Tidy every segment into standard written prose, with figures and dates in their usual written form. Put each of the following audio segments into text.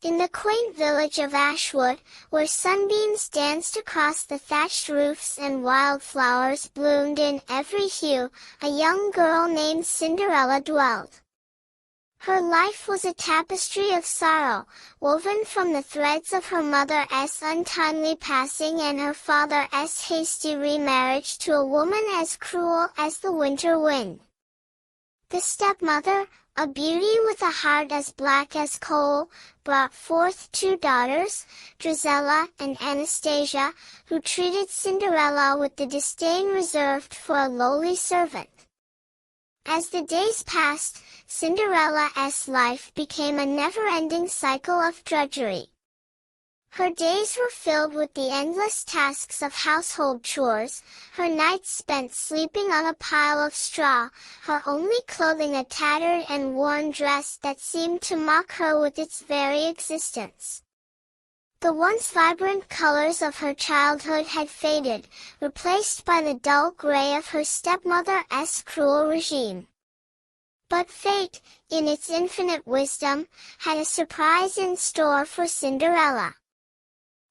In the quaint village of Ashwood, where sunbeams danced across the thatched roofs and wildflowers bloomed in every hue, a young girl named Cinderella dwelt. Her life was a tapestry of sorrow, woven from the threads of her mother's untimely passing and her father's hasty remarriage to a woman as cruel as the winter wind. The stepmother, a beauty with a heart as black as coal, brought forth two daughters, Drizella and Anastasia, who treated Cinderella with the disdain reserved for a lowly servant. As the days passed, Cinderella's life became a never-ending cycle of drudgery. Her days were filled with the endless tasks of household chores, her nights spent sleeping on a pile of straw, her only clothing a tattered and worn dress that seemed to mock her with its very existence. The once vibrant colors of her childhood had faded, replaced by the dull gray of her stepmother's cruel regime. But fate, in its infinite wisdom, had a surprise in store for Cinderella.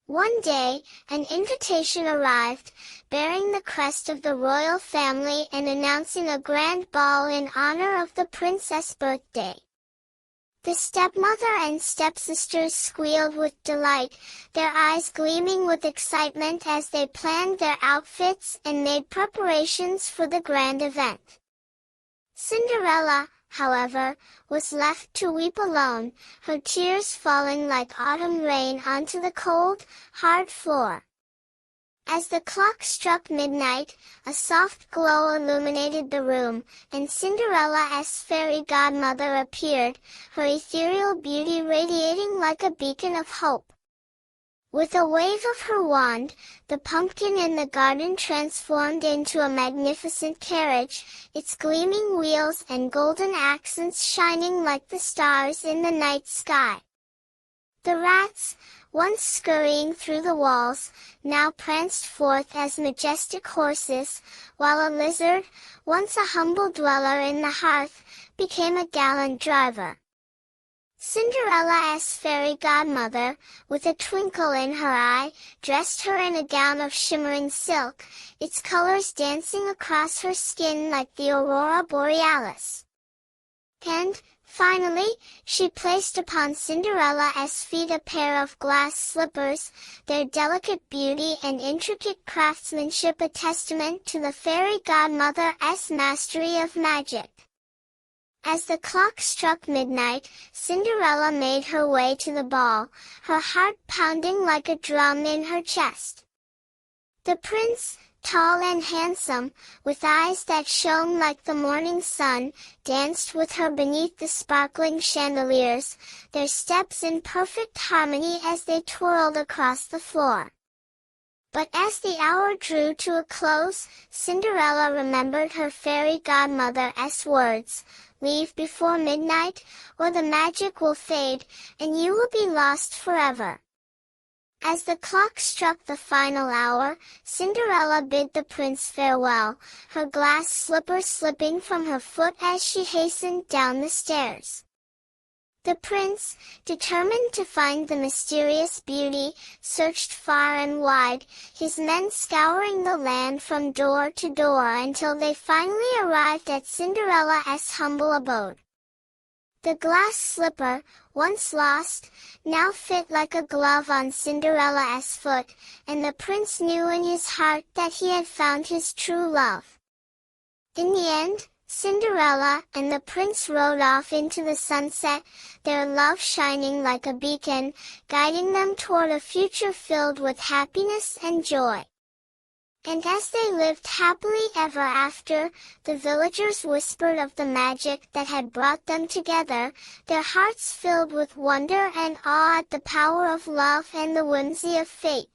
One day, an invitation arrived, bearing the crest of the royal family and announcing a grand ball in honor of the princess' birthday. The stepmother and stepsisters squealed with delight, their eyes gleaming with excitement as they planned their outfits and made preparations for the grand event. Cinderella, however, was left to weep alone, her tears falling like autumn rain onto the cold, hard floor. As the clock struck midnight, a soft glow illuminated the room, and Cinderella's fairy godmother appeared, her ethereal beauty radiating like a beacon of hope. With a wave of her wand, the pumpkin in the garden transformed into a magnificent carriage, its gleaming wheels and golden accents shining like the stars in the night sky. The rats, once scurrying through the walls, now pranced forth as majestic horses, while a lizard, once a humble dweller in the hearth, became a gallant driver. Cinderella's fairy godmother, with a twinkle in her eye, dressed her in a gown of shimmering silk, its colors dancing across her skin like the aurora borealis. And, finally, she placed upon Cinderella's feet a pair of glass slippers, their delicate beauty and intricate craftsmanship a testament to the fairy godmother's mastery of magic. As the clock struck midnight, Cinderella made her way to the ball, her heart pounding like a drum in her chest. The prince, tall and handsome, with eyes that shone like the morning sun, danced with her beneath the sparkling chandeliers, their steps in perfect harmony as they twirled across the floor. But as the hour drew to a close, Cinderella remembered her fairy godmother's words, "Leave before midnight, or the magic will fade, and you will be lost forever." As the clock struck the final hour, Cinderella bid the prince farewell, her glass slipper slipping from her foot as she hastened down the stairs. The prince, determined to find the mysterious beauty, searched far and wide, his men scouring the land from door to door until they finally arrived at Cinderella's humble abode. The glass slipper, once lost, now fit like a glove on Cinderella's foot, and the prince knew in his heart that he had found his true love. In the end, Cinderella and the prince rode off into the sunset, their love shining like a beacon, guiding them toward a future filled with happiness and joy. And as they lived happily ever after, the villagers whispered of the magic that had brought them together, their hearts filled with wonder and awe at the power of love and the whimsy of fate.